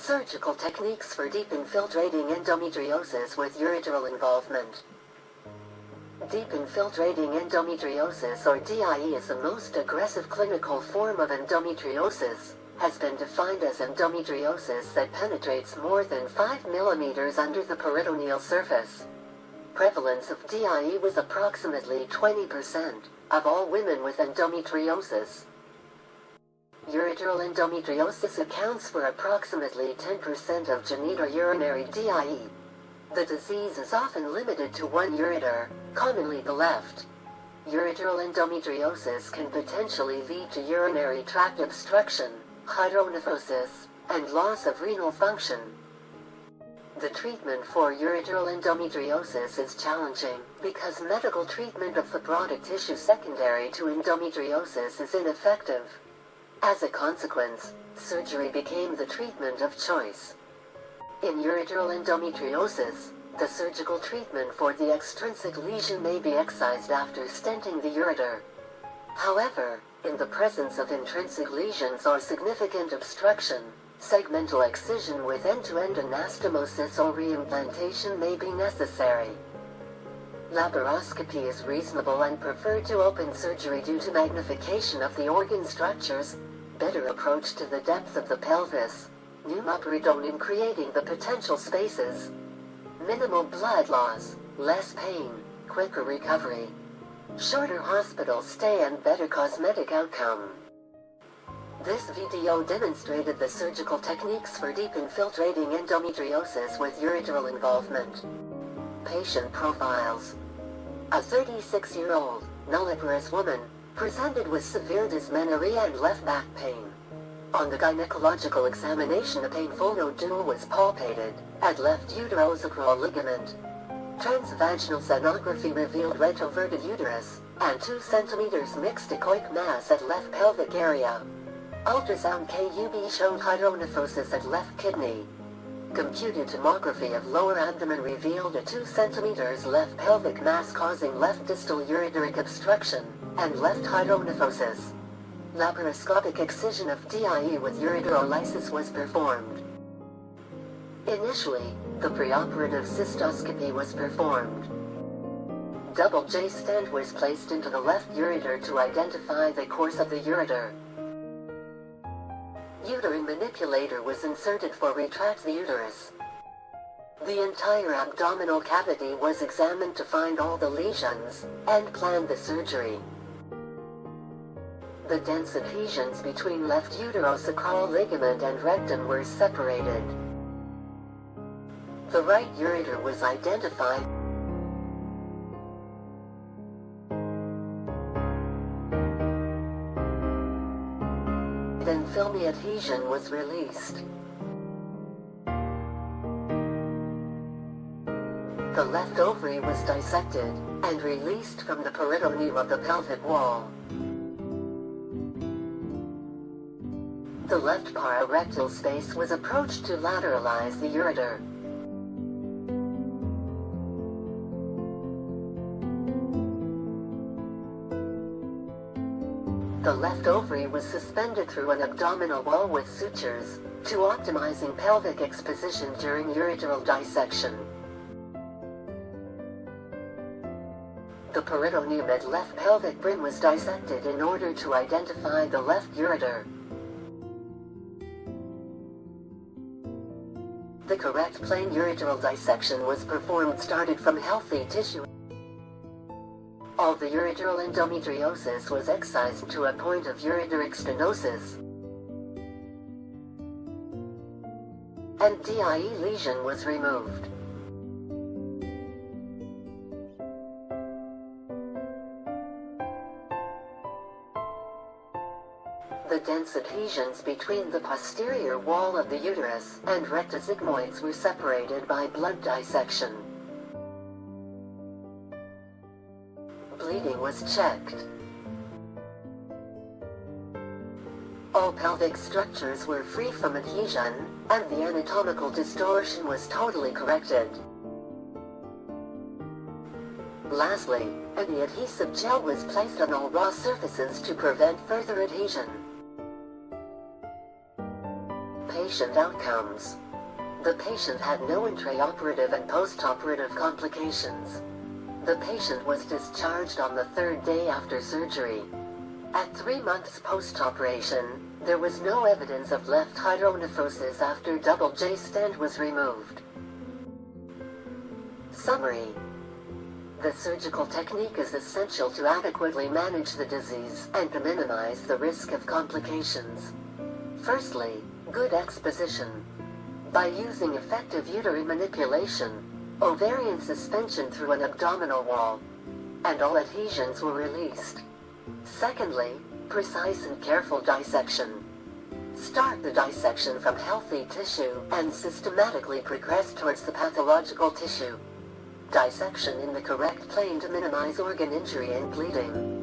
Surgical techniques for deep infiltrating endometriosis with ureteral involvement. Deep infiltrating endometriosis, or DIE, is the most aggressive clinical form of endometriosis. Has been defined as endometriosis that penetrates more than 5 millimeters under the peritoneal surface. Prevalence of DIE was approximately 20% of all women with endometriosis. Ureteral endometriosis accounts for approximately 10% of genitourinary DIE. The disease is often limited to one ureter, commonly the left. Ureteral endometriosis can potentially lead to urinary tract obstruction, hydronephrosis, and loss of renal function. The treatment for ureteral endometriosis is challenging because medical treatment of fibrotic tissue secondary to endometriosis is ineffective. As a consequence, surgery became the treatment of choice. In ureteral endometriosis, the surgical treatment for the extrinsic lesion may be excised after stenting the ureter. However, in the presence of intrinsic lesions or significant obstruction, segmental excision with end-to-end anastomosis or reimplantation may be necessary. Laparoscopy is reasonable and preferred to open surgery due to magnification of the organ structures, better approach to the depth of the pelvis, pneumoperitoneum creating the potential spaces, minimal blood loss, less pain, quicker recovery, shorter hospital stay and better cosmetic outcome. This video demonstrated the surgical techniques for deep infiltrating endometriosis with ureteral involvement. Patient profiles. A 36-year-old, nulliparous woman, presented with severe dysmenorrhea and left back pain. On the gynecological examination, a painful nodule was palpated at left uterosacral ligament. Transvaginal sonography revealed retroverted uterus and 2 cm mixed echoic mass at left pelvic area. Ultrasound KUB showed hydronephrosis at left kidney. Computed tomography of lower abdomen revealed a 2 cm left pelvic mass causing left distal ureteric obstruction and left hydronephrosis. Laparoscopic excision of DIE with ureterolysis was performed. Initially, the preoperative cystoscopy was performed. Double J stent was placed into the left ureter to identify the course of the ureter. Uterine manipulator was inserted for retract the uterus. The entire abdominal cavity was examined to find all the lesions, and planned the surgery. The dense adhesions between left uterosacral ligament and rectum were separated. The right ureter was identified. Then filmy adhesion was released. The left ovary was dissected and released from the peritoneum of the pelvic wall. The left pararectal space was approached to lateralize the ureter. The left ovary was suspended through an abdominal wall with sutures, to optimizing pelvic exposition during ureteral dissection. The peritoneum at left pelvic brim was dissected in order to identify the left ureter. The correct plain ureteral dissection was performed started from healthy tissue. All the ureteral endometriosis was excised to a point of ureteric stenosis, and DIE lesion was removed. The dense adhesions between the posterior wall of the uterus and rectosigmoids were separated by blood dissection. Bleeding was checked. All pelvic structures were free from adhesion, and the anatomical distortion was totally corrected. Lastly, an adhesive gel was placed on all raw surfaces to prevent further adhesion. patient outcomes. The patient had no intraoperative and postoperative complications. The patient was discharged on the third day after surgery. At 3 months post-operation, there was no evidence of left hydronephrosis after double J stent was removed. Summary. The surgical technique is essential to adequately manage the disease and to minimize the risk of complications. Firstly, good exposition. By using effective uterine manipulation, ovarian suspension through an abdominal wall, and all adhesions were released. Secondly, precise and careful dissection. Start the dissection from healthy tissue and systematically progress towards the pathological tissue. Dissection in the correct plane to minimize organ injury and bleeding.